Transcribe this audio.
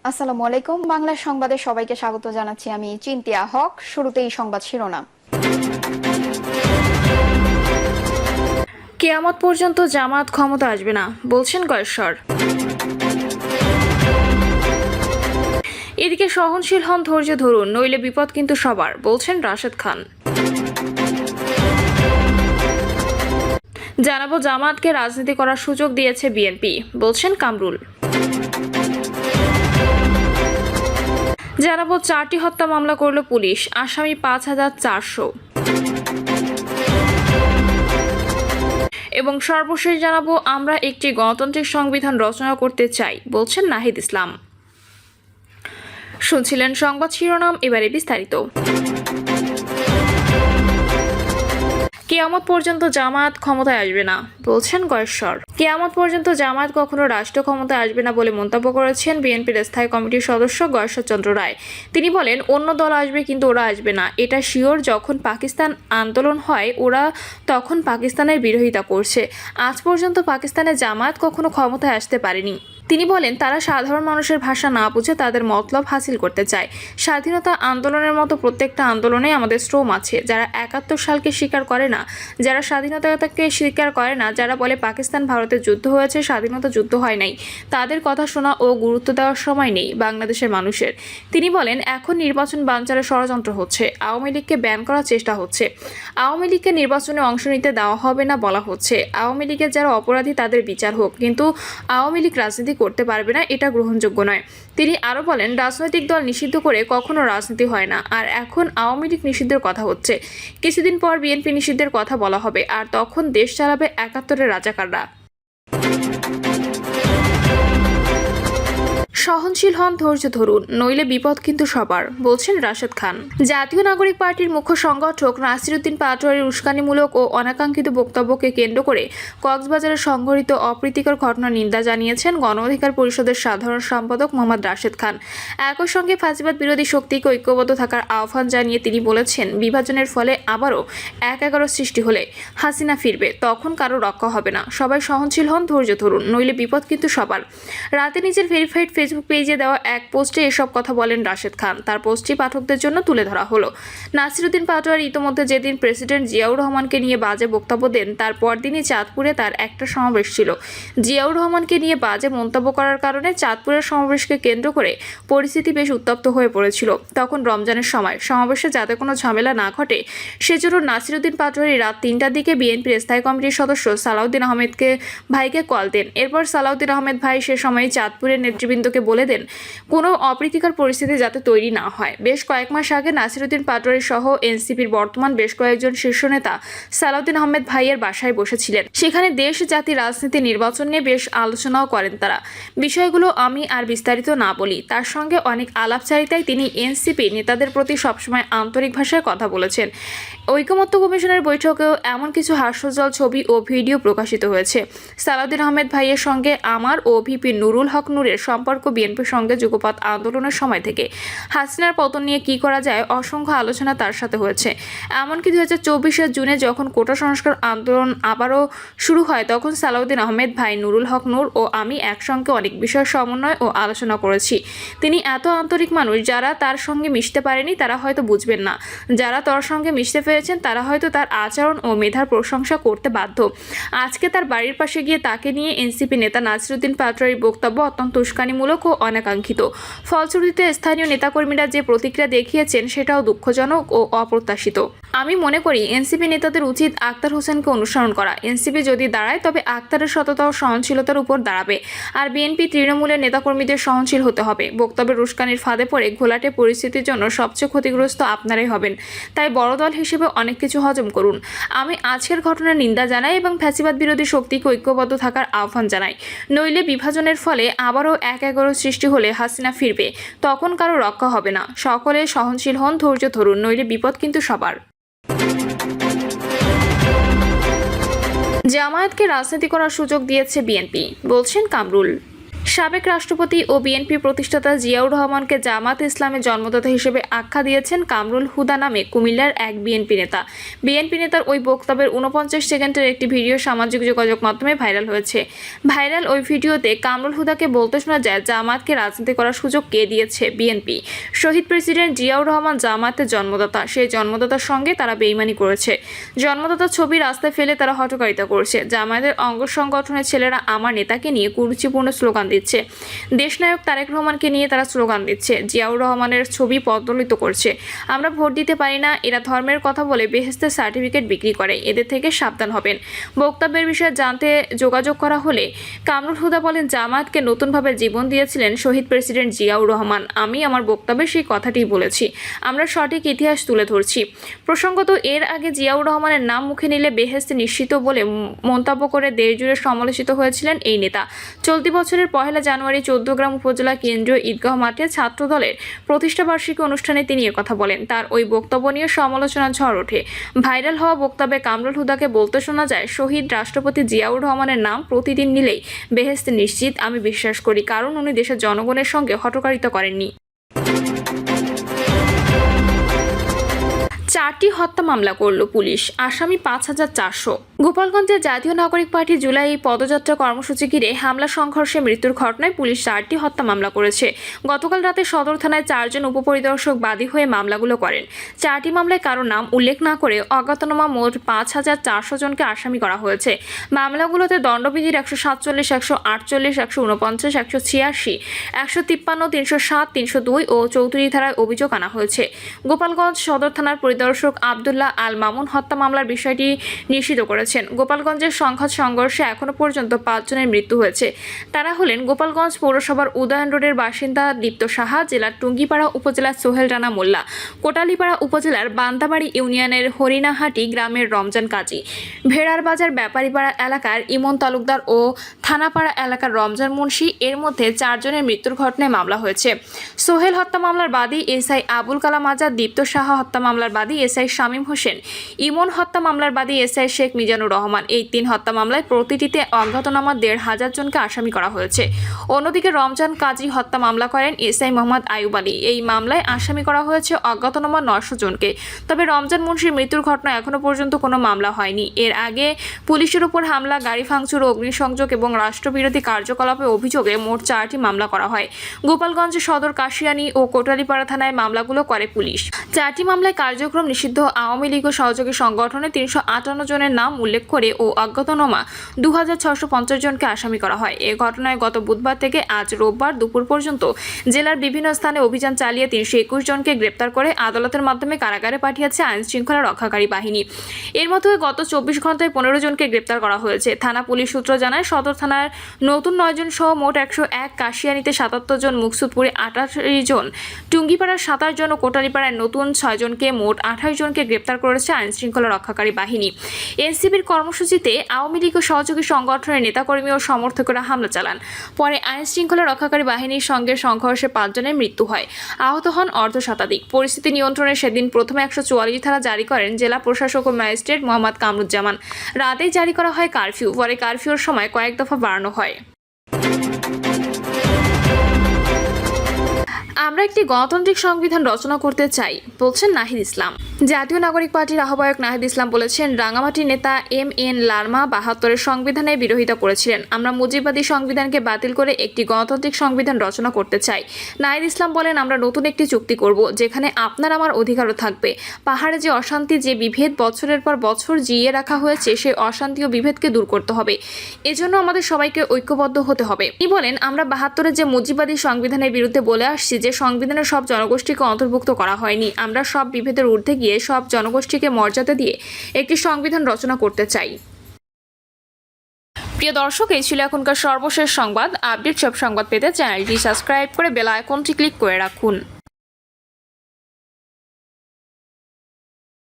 আসসালামু আলাইকুম। বাংলা সংবাদে সবাইকে স্বাগত জানাচ্ছি। আমি চিন্তিয়া হক। শুরুতেই সংবাদ শিরোনাম। কিয়ামত পর্যন্ত জামাত ক্ষমতা আসবে না, বলছেন গয়েশ্বর। এদিকে সহনশীল হন, ধৈর্য ধরুন, নইলে বিপদ কিন্তু সবার, বলছেন রাশেদ খান। জানাবো জামাতকে রাজনীতি করার সুযোগ দিয়েছে বিএনপি, বলছেন কামরুল। জানাবো 4টি হত্যা মামলা করল পুলিশ, আসামি 5,400। এবং সর্বশেষ জানাবো আমরা একটি গণতান্ত্রিক সংবিধান রচনা করতে চাই, বলছেন নাহিদ ইসলাম। শুনছিলেন সংবাদ শিরোনাম, এবারে বিস্তারিত। কিয়ামত পর্যন্ত জামাত ক্ষমতায় আসবে না, বলছেন গয়েশ্বর। কিয়ামত পর্যন্ত জামাত কখনো রাষ্ট্র ক্ষমতায় আসবে না বলে মন্তব্য করেছেন বিএনপির স্থায়ী কমিটির সদস্য গয়েশ্বর চন্দ্র রায়। তিনি বলেন, অন্য দল আসবে কিন্তু ওরা আসবে না, এটা শিওর। যখন পাকিস্তান আন্দোলন হয় ওরা তখন পাকিস্তানের বিরোধিতা করছে। আজ পর্যন্ত পাকিস্তানে জামাত কখনো ক্ষমতায় আসতে পারেনি। তিনি বলেন, তারা সাধারণ মানুষের ভাষা না বুঝে তাদের মতলব হাসিল করতে চায়। স্বাধীনতা আন্দোলনের মতো প্রত্যেকটা আন্দোলনে আমাদের শ্রম আছে। যারা 71 সালকে স্বীকার করে না, যারা স্বাধীনতাকে স্বীকার করে না, যারা বলে পাকিস্তান ভারতের যুদ্ধ হয়েছে, স্বাধীনতা যুদ্ধ হয় নাই, তাদের কথা শোনা ও গুরুত্ব দেওয়ার সময় নেই বাংলাদেশের মানুষের। তিনি বলেন, এখন নির্বাচন বানচালের ষড়যন্ত্র হচ্ছে, আওয়ামী লীগকে ব্যান করার চেষ্টা হচ্ছে, আওয়ামী লীগকে নির্বাচনে অংশ নিতে দেওয়া হবে না বলা হচ্ছে। আওয়ামী লীগের যারা অপরাধী তাদের বিচার হোক, কিন্তু আওয়ামী লীগ রাজনীতি করতে পারবে না, এটা গ্রহণযোগ্য নয়। তিনি আরো বলেন, রাজনৈতিক দল নিষিদ্ধ করে কখনো রাজনীতি হয় না, আর এখন আওয়ামী লীগ নিষিদ্ধের কথা হচ্ছে। কিছুদিন পর বিএনপি নিষিদ্ধের কথা বলা হবে, আর তখন দেশ চালাবে 71-এর রাজাকাররা। সহনশীল হন, ধৈর্য ধরুন, নইলে বিপদ কিন্তু সবার, বলছেন রাশেদ খান। জাতীয় নাগরিক পার্টির মুখ্য সংগঠক নাসিরউদ্দিন পাটোয়ারির উস্কানিমূলক ও অনাকাঙ্ক্ষিত বক্তব্যকে কেন্দ্র করে কক্সবাজারে সংঘটিত অপ্রীতিকর ঘটনার নিন্দা জানিয়েছেন গণ অধিকার পরিষদের সাধারণ সম্পাদক মোহাম্মদ রাশেদ খান। একই সঙ্গে ফাঁসিবাদ বিরোধী শক্তিকে ঐক্যবদ্ধ থাকার আহ্বান জানিয়ে তিনি বলেছেন, বিভাজনের ফলে আবারও 1/11 সৃষ্টি হলে হাসিনা ফিরবে, তখন কারো রক্ষা হবে না। সবাই সহনশীল হন, ধৈর্য ধরুন, নইলে বিপদ কিন্তু সবার। রাতে নিজের ভেরিফাইড ফেসবুক পেজে দেওয়া এক পোস্টে এসব কথা বলেন রাশেদ খান। তার পোস্টটি পাঠকদের জন্য তুলে ধরা হলো। নাসিরউদ্দিন পাটোয়ারি ইতোমধ্যে যেদিন প্রেসিডেন্ট জিয়াউর রহমানকে নিয়ে বাজে বক্তব্য দেন, তার পরদিনই চাঁদপুরে তার একটা সমাবেশ ছিল। জিয়াউর রহমানকে নিয়ে বাজে মন্তব্য করার কারণে চাঁদপুরের সমাবেশকে কেন্দ্র করে পরিস্থিতি বেশ উত্তপ্ত হয়ে পড়েছিল। তখন রমজানের সময় সমাবেশে যাতে কোনো ঝামেলা না ঘটে সেজন্য নাসিরউদ্দিন পাটোয়ারি রাত 3টার দিকে বিএনপির স্থায়ী কমিটির সদস্য সালাউদ্দিন আহমেদকে ভাইকে কল দেন। এরপর সালাউদ্দিন আহমেদ ভাই সে সময় চাঁদপুরের নেতৃবৃন্দকে বলে দেন, কোনো অপ্রীতিকর পরিস্থিতি যাতে তৈরি না হয়। বেশ কয়েক মাস আগে নাসিরউদ্দিন পাটোয়ারি সহ এনসিপির বর্তমান বেশ কয়েকজন শীর্ষ নেতা সালাউদ্দিন আহমেদ ভাইয়ের বাসায় বসেছিলেন। সেখানে দেশ জাতি রাজনীতি নির্বাচন নিয়ে বেশ আলোচনাও করেন তারা। বিষয়গুলো আমি আর বিস্তারিত না বলি। তার সঙ্গে অনেক আলাপচারিতায় তিনি এনসিপি নেতাদের প্রতি সবসময় আন্তরিক ভাষায় কথা বলেছেন। ঐকমত্য কমিশনের বৈঠকেও এমন কিছু হাস্যজ্জ্বল ছবি ও ভিডিও প্রকাশিত হয়েছে। সালাউদ্দিন আহমেদ ভাইয়ের সঙ্গে আমার ও ভিপি নুরুল হক নূরের সম্পর্ক বিএনপির সঙ্গে যুগপৎ আন্দোলনের সময় থেকে। হাসিনার পতন নিয়ে কি করা যায় অসংখ্য আলোচনা তার সাথে হয়েছে। এমনকি 2024 জুনে যখন কোটা সংস্কার আন্দোলন আবারও শুরু হয়, তখন সালাউদ্দিন আহমেদ ভাই, নুরুল হক নূর ও আমি একসঙ্গে অনেক বিষয় সমন্বয় ও আলোচনা করেছি। তিনি এত আন্তরিক মানুষ, যারা তার সঙ্গে মিশতে পারেনি তারা হয়তো বুঝবেন না, যারা তার সঙ্গে মিশতে পেরেছেন তারা হয়তো তার আচরণ ও মেধার প্রশংসা করতে বাধ্য। আজকে তার বাড়ির পাশে গিয়ে তাকে নিয়ে এনসিপি নেতা নাসিরউদ্দিন পাটোয়ারির বক্তব্য অত্যন্ত উস্কানিমূলক ও অনাকাঙ্ক্ষিত। ফলশ্রুতিতে স্থানীয় নেতাকর্মীরা যে প্রতিক্রিয়া দেখিয়েছেন সেটাও দুঃখজনক ও অপ্রত্যাশিত। আমি মনে করি এনসিপি নেতাদের উচিত আক্তার হোসেনকে অনুসরণ করা। এনসিপি যদি দাঁড়ায় তবে আক্তারের সততা ও সহনশীলতার উপর দাঁড়াবে, আর বিএনপি তৃণমূলের নেতাকর্মীদের সহনশীল হতে হবে। বক্তব্যের উস্কানির ফাঁদে পড়ে ঘোলাটে পরিস্থিতির জন্য সবচেয়ে ক্ষতিগ্রস্ত আপনারাই হবেন। তাই বড় দল হিসেবে অনেক কিছু হজম করুন। আমি আজকের ঘটনার নিন্দা জানাই এবং ফ্যাসিবাদ বিরোধী শক্তিকে ঐক্যবদ্ধ থাকার আহ্বান জানাই। নইলে বিভাজনের ফলে আবারও 1/11 সৃষ্টি হলে হাসিনা ফিরবে, তখন কারো রক্ষা হবে না। সকলে সহনশীল হন, ধৈর্য ধরুন, নইলে বিপদ কিন্তু সবার। জামায়াতকে রাজনীতি করার সুযোগ দিয়েছে বিএনপি, বলছেন কামরুল। সাবেক রাষ্ট্রপতি ও বিএনপি প্রতিষ্ঠাতা জিয়াউর রহমানকে জামাত ইসলামের জন্মদাতা হিসেবে আখ্যা দিয়েছেন কামরুল হুদা নামে কুমিল্লার এক বিএনপি নেতা। বিএনপি নেতার ওই বক্তব্যের 49 সেকেন্ডের একটি ভিডিও সামাজিক যোগাযোগ মাধ্যমে ভাইরাল হয়েছে। ভাইরাল ওই ভিডিওতে কামরুল হুদাকে বলতে শোনা যায়, জামাতকে রাজনীতি করার সুযোগ কে দিয়েছে? বিএনপি। শহীদ প্রেসিডেন্ট জিয়াউর রহমান জামাতের জন্মদাতা, সেই জন্মদাতার সঙ্গে তারা বেইমানি করেছে। জন্মদাতার ছবি রাস্তায় ফেলে তারা হটকারিতা করছে। জামায়াতের অঙ্গ সংগঠনের ছেলেরা আমার নেতাকে নিয়ে কুরুচিপূর্ণ স্লোগান দিচ্ছে। দেশনায়ক তারেক রহমানকে নিয়ে তারা স্লোগান দিচ্ছে। জিয়াউর রহমানের ছবি প্রজ্বলিত করছে। আমরা ভোট দিতে পারি না, এরা ধর্মের কথা বলে বেহেশতের সার্টিফিকেট বিক্রি করে, এদের থেকে সাবধান হবেন। বক্তব্যের বিষয়ে জানতে যোগাযোগ করা হলে কামরুল হুদা বলেন, জামায়াতকে নতুনভাবে জীবন দিয়েছিলেন শহীদ প্রেসিডেন্ট জিয়াউর রহমান। আমি আমার বক্তব্যে সেই কথাটি বলেছি। আমরা সঠিক ইতিহাস তুলে ধরছি। প্রসঙ্গত, এর আগে জিয়াউর রহমানের নাম মুখে নিলে বেহেশতে নিশ্চিত বলে মন্তব্য করে দেশজুড়ে সমালোচিত হয়েছিলেন এই নেতা। চলতি বছরের 1 জানুয়ারি 14গ্রাম উপজেলা কেন্দ্রীয় ঈদগাহ মাঠে ছাত্রদলের প্রতিষ্ঠাবার্ষিকী অনুষ্ঠানে তিনি একথা বলেন। তার ওই বক্তব্য নিয়ে সমালোচনার ঝড় ওঠে। ভাইরাল হওয়া বক্তব্যে কামরুল হুদাকে বলতে শোনা যায়, শহীদ রাষ্ট্রপতি জিয়াউর রহমানের নাম প্রতিদিন নিলেই বেহেশতে নিশ্চিত। আমি বিশ্বাস করি, কারণ উনি দেশের জনগণের সঙ্গে হঠকারিতা করেননি। 4টি হত্যা মামলা করল পুলিশ, আসামি 5400। গোপালগঞ্জের জাতীয় নাগরিক পার্টি জুলাই পদযাত্রা কর্মসূচি ঘিরে হামলা সংঘর্ষে মৃত্যুর ঘটনায় পুলিশ 4টি হত্যা মামলা করেছে। গতকাল রাতে সদর থানায় 4 জন উপপরিদর্শক বাদী হয়ে মামলাগুলো করেন। 4টি মামলায় কারো নাম উল্লেখ না করে অজ্ঞাতনামা মোট 5400 জনকে আসামি করা হয়েছে। মামলাগুলোতে দণ্ডবিধির 147, 148, 149, 186, 153, 307, 302 ও 34 ধারায় অভিযোগ আনা হয়েছে। গোপালগঞ্জ সদর থানার পরিদর্শক আব্দুল্লাহ আল মামুন হত্যা মামলার বিষয়টি নিশ্চিত করেছেন। গোপালগঞ্জের সংঘাত সংঘর্ষে এখনো পর্যন্ত 5 জনের মৃত্যু হয়েছে। তারা হলেন গোপালগঞ্জ পৌরসভার উদয়ন রোডের বাসিন্দা দীপ্ত সাহা, জেলার টুঙ্গিপাড়া উপজেলার সোহেল রানা মোল্লা, কোটালীপাড়া উপজেলার বান্দাবাড়ি ইউনিয়নের হরিণাহাটি গ্রামের রমজান কাজী, ভেড়ার বাজার ব্যাপারীপাড়া এলাকার ইমন তালুকদার ও থানাপাড়া এলাকার রমজান মুন্সি। এর মধ্যে 4 জনের মৃত্যুর ঘটনায় মামলা হয়েছে। সোহেল হত্যা মামলার বাদী এসআই আবুল কালাম আজাদ, দীপ্ত সাহা হত্যা মামলার বাদী এসআই শামীম হোসেন, ইমন হত্যা মামলার বাদী এসআই শেখ মিজানুর রহমান। এই 3 হত্যা মামলায় প্রতিটিতে অজ্ঞাতনামা 1,500 জনকে আসামি করা হয়েছে। অন্যদিকে রমজান কাজী হত্যা মামলা করেন এসআই মোহাম্মদ আয়ুব আলী। এই মামলায় আসামি করা হয়েছে অজ্ঞাতনামা 900 জনকে। তবে রমজান মুন্সির মৃত্যুর ঘটনায় এখনো পর্যন্ত কোনো মামলা হয়নি। এর আগে পুলিশের উপর হামলা, গাড়ি ভাঙচুর, অগ্নিসংযোগ এবং রাষ্ট্রবিরোধী কার্যকলাপের অভিযোগে মোট 4টি মামলা করা হয়। গোপালগঞ্জ সদর, কাশিয়ানী ও কোটালীপাড়া থানায় মামলাগুলো করে পুলিশ। 4টি মামলায় কার্যক্রম নিষিদ্ধ আওয়ামী লীগ ও সহযোগী সংগঠনে 358 জনের নাম উল্লেখ করে ও অজ্ঞাতনামা 2650 জনকে আসামি করা হয়। এ ঘটনায় গত বুধবার থেকে আজ রোববার দুপুর পর্যন্ত জেলার বিভিন্ন স্থানে অভিযান চালিয়ে 321 জনকে গ্রেপ্তার করে আদালতের মাধ্যমে কারাগারে পাঠিয়েছে আইন শৃঙ্খলা রক্ষাকারী বাহিনী। এর মধ্যে গত 24 ঘন্টায় 15 জনকে গ্রেপ্তার করা হয়েছে। থানা পুলিশ সূত্র জানায়, সদর থানার নতুন 9 জন সহ মোট 101, কাশিয়ানীতে 77 জন, মুকসুদপুরে 28 জন, টুঙ্গিপাড়ার 27 জন ও কোটালীপাড়ায় নতুন 6 জনকে মোট 28 জনকে গ্রেপ্তার করেছে আইন শৃঙ্খলা রক্ষাকারী বাহিনী। এনসিবির কর্মসূচিতে আওয়ামী লীগ ও সহযোগী সংগঠনের নেতাকর্মী ও সমর্থকরা হামলা চালান। পরে আইন শৃঙ্খলা রক্ষাকারী বাহিনীর সঙ্গে সংঘর্ষে 5 জনের মৃত্যু হয়, আহত হন অর্ধশতাধিক। পরিস্থিতি নিয়ন্ত্রণে সেদিন প্রথমে 144 ধারা জারি করেন জেলা প্রশাসক ও ম্যাজিস্ট্রেট মোহাম্মদ কামরুজ্জামান। রাতেই জারি করা হয় কারফিউ। পরে কারফিউর সময় কয়েক দফা বাড়ানো হয়। আমরা একটি গণতান্ত্রিক সংবিধান রচনা করতে চাই, বলছেন নাহিদ ইসলাম। জাতীয় নাগরিক পার্টির আহ্বায়ক নাহিদ ইসলাম বলেছেন, রাঙামাটির নেতা MN লারমা 72-এর সংবিধানের বিরোধিতা করেছিলেন। আমরা মুজিববাদী সংবিধানকে বাতিল করে একটি গণতান্ত্রিক সংবিধান রচনা করতে চাই। নাহিদ ইসলাম বলেন, আমরা নতুন একটি চুক্তি করব, যেখানে আপনার আমার অধিকারও থাকবে। পাহাড়ে যে অশান্তি, যে বিভেদ বছরের পর বছর জিইয়ে রাখা হয়েছে, সেই অশান্তি ও বিভেদকে দূর করতে হবে। এজন্য আমাদের সবাইকে ঐক্যবদ্ধ হতে হবে। তিনি বলেন, আমরা 72-এর যে মুজিববাদী সংবিধানের বিরুদ্ধে বলে আসছি যে সংবিধানে সব জনগোষ্ঠীকে অন্তর্ভুক্ত করা হয়নি। আমরা সব বিভেদের ঊর্ধ্বে গিয়ে সব জনগোষ্ঠীকে মর্যাদা দিয়ে একটি সংবিধান রচনা করতে চাই। প্রিয় দর্শক, এই ছিল এখনকার সর্বশেষ সংবাদ। আপডেট সব সংবাদ পেতে চ্যানেলটি সাবস্ক্রাইব করে বেল আইকনটি ক্লিক করে রাখুন।